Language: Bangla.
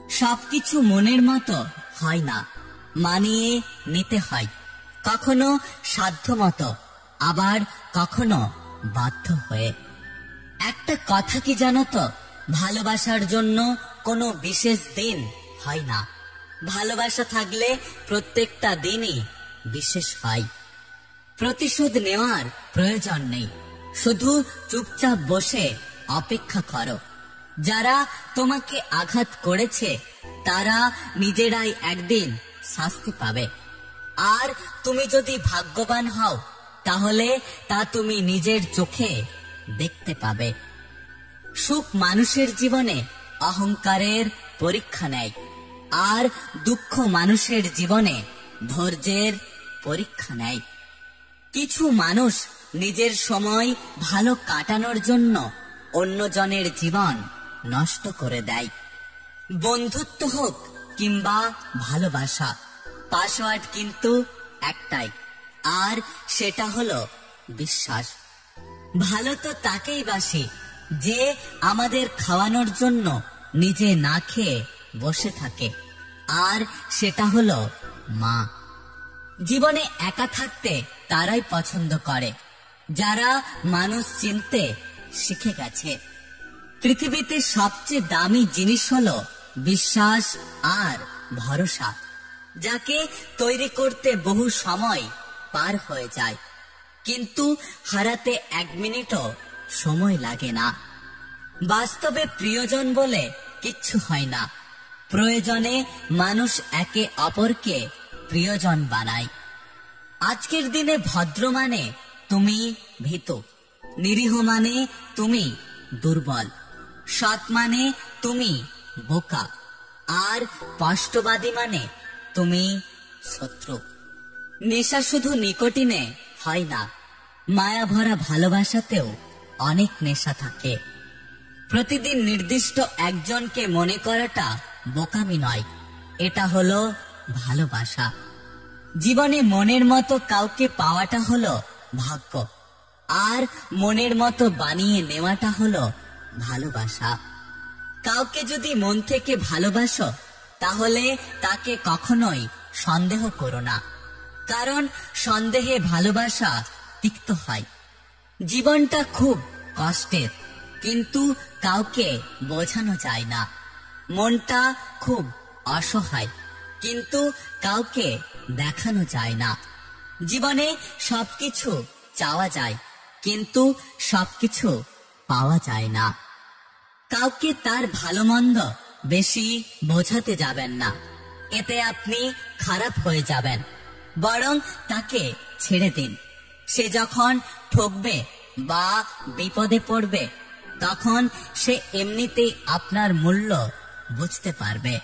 সবকিছু মনের মতো হয় না, মানিয়ে নিতে হয়, কখনো সাধ্য মতো, আবার কখনো বাধ্য হয়ে। একটা কথা কি জানো তো, ভালোবাসার জন্য কোনো বিশেষ দিন হয় না। ভালোবাসা থাকলে প্রত্যেকটা দিনই বিশেষ হয়। প্রতিশোধ নেওয়ার প্রয়োজন নেই, শুধু চুপচাপ বসে অপেক্ষা করো। যারা তোমাকে আঘাত করেছে তারা নিজেরাই একদিন শাস্তি পাবে। আর তুমি যদি ভাগ্যবান হও তাহলে তা তুমি নিজের চোখে দেখতে পাবে। সুখ মানুষের জীবনে অহংকারের পরীক্ষা নেয়, আর দুঃখ মানুষের জীবনে ধৈর্যের পরীক্ষা নেয়। কিছু মানুষ নিজের সময় ভালো কাটানোর জন্য অন্যজনের জীবন নষ্ট করে দেয়। বন্ধুত্ব হোক কিংবা ভালোবাসা, পাসওয়ার্ড কিন্তু একটাই, আর সেটা হলো বিশ্বাস। ভালো তো তাকেই বাসি যে আমাদের খাওয়ানোর জন্য নিজে না খেয়ে বসে থাকে, আর সেটা হলো মা। জীবনে একা থাকতে তারাই পছন্দ করে যারা মানুষ চিনতে শিখে গেছে। পৃথিবীতে সবচেয়ে দামি জিনিস হলো বিশ্বাস আর ভরসা, যাকে তৈরি করতে বহু সময় পার হয়ে যায়, কিন্তু হারাতে 1 মিনিটও সময় লাগে না। বাস্তবে প্রিয়জন বলে কিচ্ছু হয় না, প্রয়োজনে মানুষ একে অপরকে প্রিয়জন বানায়। আজকের দিনে ভদ্র মানে তুমি ভীতু, নিরীহ মানে তুমি দুর্বল, সৎ মানে তুমি বোকা, আর স্পষ্টবাদী মানে তুমি শত্রু। নেশা শুধু নিকোটিনে হয় না, মায়া ভরা ভালোবাসাতেও অনেক নেশা থাকে। প্রতিদিন নির্দিষ্ট একজনকে মনে করাটা বোকামি নয়, এটা হলো ভালোবাসা। জীবনে মনের মতো কাউকে পাওয়াটা হলো ভাগ্য, আর মনের মতো বানিয়ে নেওয়াটা হলো ভালোবাসা। কাউকে যদি মন থেকে ভালোবাসো তাহলে তাকে কখনোই সন্দেহ করো না, কারণ সন্দেহে ভালোবাসা তিক্ত হয়। জীবনটা খুব কষ্টের, কিন্তু কাউকে বোঝানো যায় না। মনটা খুব অসহায়, কিন্তু কাউকে দেখানো যায় না। জীবনে সবকিছু চাওয়া যায়, কিন্তু সবকিছু পাওয়া যায় না। কাউকে তার ভালো মন্দ বেশি বোঝাতে যাবেন না, এতে আপনি খারাপ হয়ে যাবেন। বরং তাকে ছেড়ে দিন। সে যখন ঠকবে বা বিপদে পড়বে তখন সে এমনিতেই আপনার মূল্য বুঝতে পারবে।